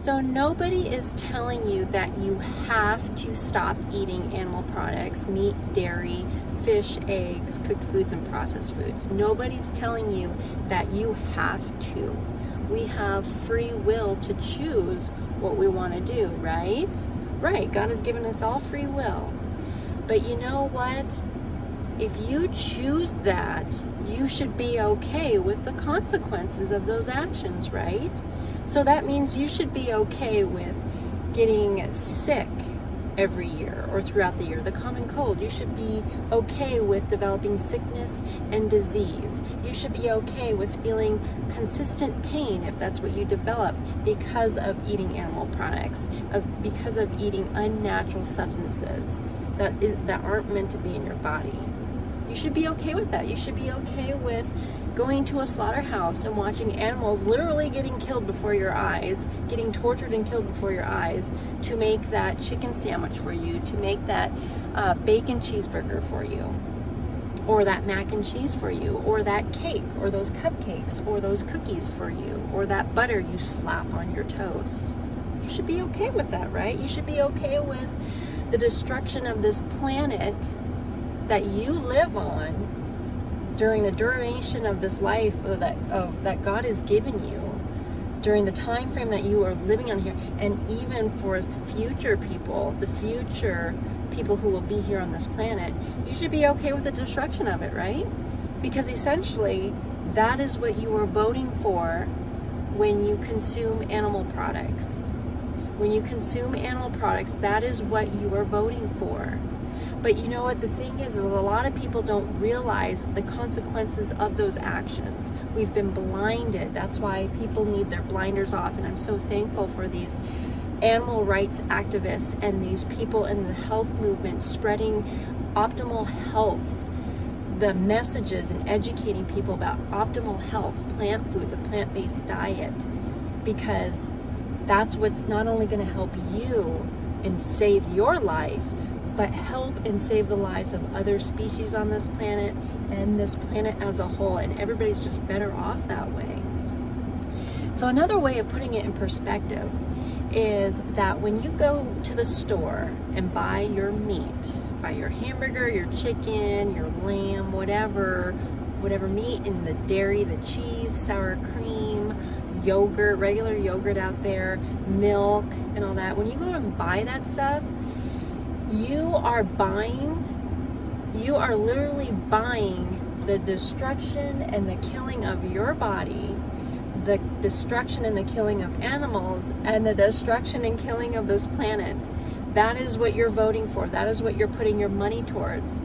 So nobody is telling you that you have to stop eating animal products, meat, dairy, fish, eggs, cooked foods, and processed foods. Nobody's telling you that you have to. We have free will to choose what we want to do, right? Right, God has given us all free will. But you know what? If you choose that, you should be okay with the consequences of those actions, right? So that means you should be okay with getting sick every year or throughout the year, the common cold. You should be okay with developing sickness and disease. You should be okay with feeling consistent pain if that's what you develop because of eating animal products, because of eating unnatural substances that aren't meant to be in your body. You should be okay with that. You should be okay with going to a slaughterhouse and watching animals literally getting killed before your eyes, getting tortured and killed before your eyes to make that chicken sandwich for you, to make that bacon cheeseburger for you, or that mac and cheese for you, or that cake, or those cupcakes, or those cookies for you, or that butter you slap on your toast. You should be okay with that, right? You should be okay with the destruction of this planet that you live on during the duration of this life that God has given you, during the time frame that you are living on here, and even for future people, the future people who will be here on this planet, you should be okay with the destruction of it, right? Because essentially, that is what you are voting for when you consume animal products. When you consume animal products, that is what you are voting for. But you know what, the thing is a lot of people don't realize the consequences of those actions. We've been blinded. That's why people need their blinders off. And I'm so thankful for these animal rights activists and these people in the health movement spreading optimal health, the messages, and educating people about optimal health, plant foods, a plant-based diet, because that's what's not only going to help you and save your life, but help and save the lives of other species on this planet and this planet as a whole, and everybody's just better off that way. So another way of putting it in perspective is that when you go to the store and buy your meat, buy your hamburger, your chicken, your lamb, whatever meat, in the dairy, the cheese, sour cream, yogurt, regular yogurt out there, milk, and all that, when you go and buy that stuff, you are literally buying the destruction and the killing of your body, the destruction and the killing of animals, and the destruction and killing of this planet. That is what you're voting for. That is what you're putting your money towards.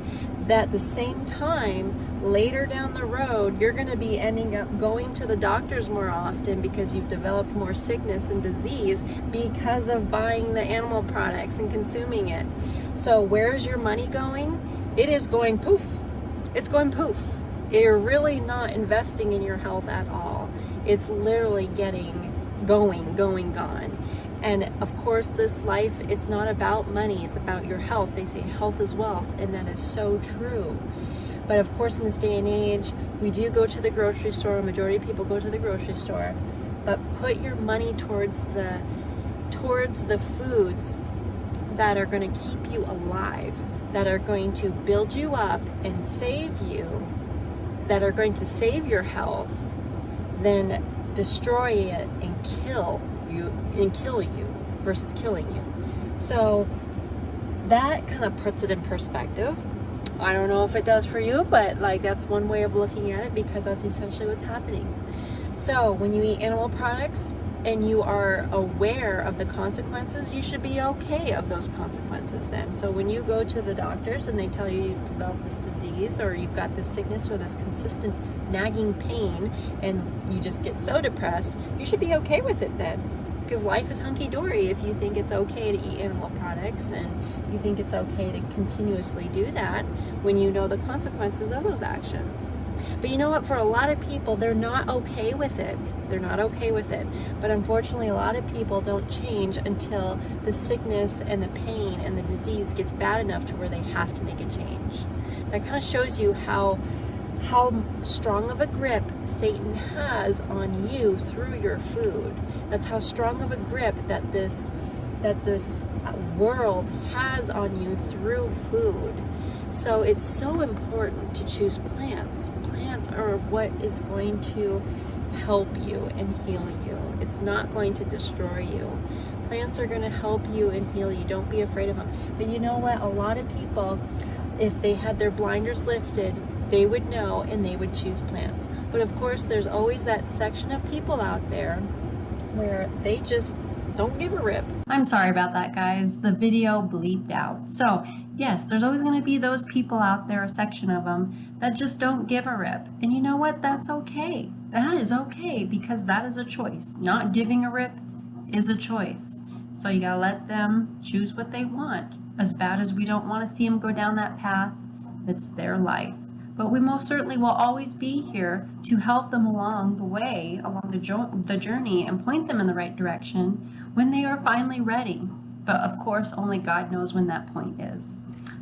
That at the same time, later down the road, you're going to be ending up going to the doctors more often because you've developed more sickness and disease because of buying the animal products and consuming it. So where's your money going? It is going poof. It's going poof. You're really not investing in your health at all. It's literally gone. And of course, this life, it's not about money, it's about your health. They say health is wealth, and that is so true. But of course, in this day and age, we do go to the grocery store. A majority of people go to the grocery store. But put your money towards the foods that are going to keep you alive, that are going to build you up and save you, that are going to save your health, then destroy it and kill you versus killing you. So that kind of puts it in perspective. I don't know if it does for you, but that's one way of looking at it, because that's essentially what's happening. So when you eat animal products and you are aware of the consequences, you should be okay of those consequences then. So when you go to the doctors and they tell you you've developed this disease, or you've got this sickness, or this consistent nagging pain, and you just get so depressed, you should be okay with it then. Because life is hunky-dory if you think it's okay to eat animal products and you think it's okay to continuously do that when you know the consequences of those actions. But you know what? For a lot of people, they're not okay with it. They're not okay with it. But unfortunately, a lot of people don't change until the sickness and the pain and the disease gets bad enough to where they have to make a change. That kind of shows you how how strong of a grip Satan has on you through your food. That's how strong of a grip that this world has on you through food. So it's so important to choose plants. Plants are what is going to help you and heal you. It's not going to destroy you. Plants are going to help you and heal you. Don't be afraid of them. But you know what? A lot of people, if they had their blinders lifted, they would know and they would choose plants. But of course, there's always that section of people out there where they just don't give a rip. I'm sorry about that, guys. The video bleeped out. So yes, there's always going to be those people out there, a section of them, that just don't give a rip. And you know what? That's okay. That is okay, because that is a choice. Not giving a rip is a choice. So you gotta let them choose what they want. As bad as we don't want to see them go down that path, it's their life. But we most certainly will always be here to help them along the way, along the journey, and point them in the right direction when they are finally ready. But of course, only God knows when that point is.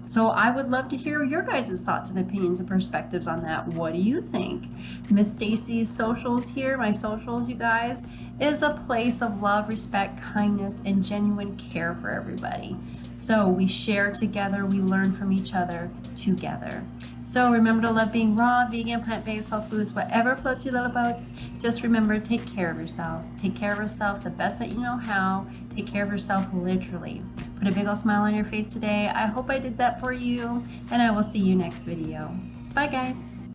So I would love to hear your guys' thoughts and opinions and perspectives on that. What do you think? Miss Staci's socials here, my socials, you guys, is a place of love, respect, kindness, and genuine care for everybody. So we share together, we learn from each other together. So remember to love being raw, vegan, plant-based, whole foods, whatever floats your little boats. Just remember, take care of yourself. Take care of yourself the best that you know how. Take care of yourself literally. Put a big old smile on your face today. I hope I did that for you, and I will see you next video. Bye, guys.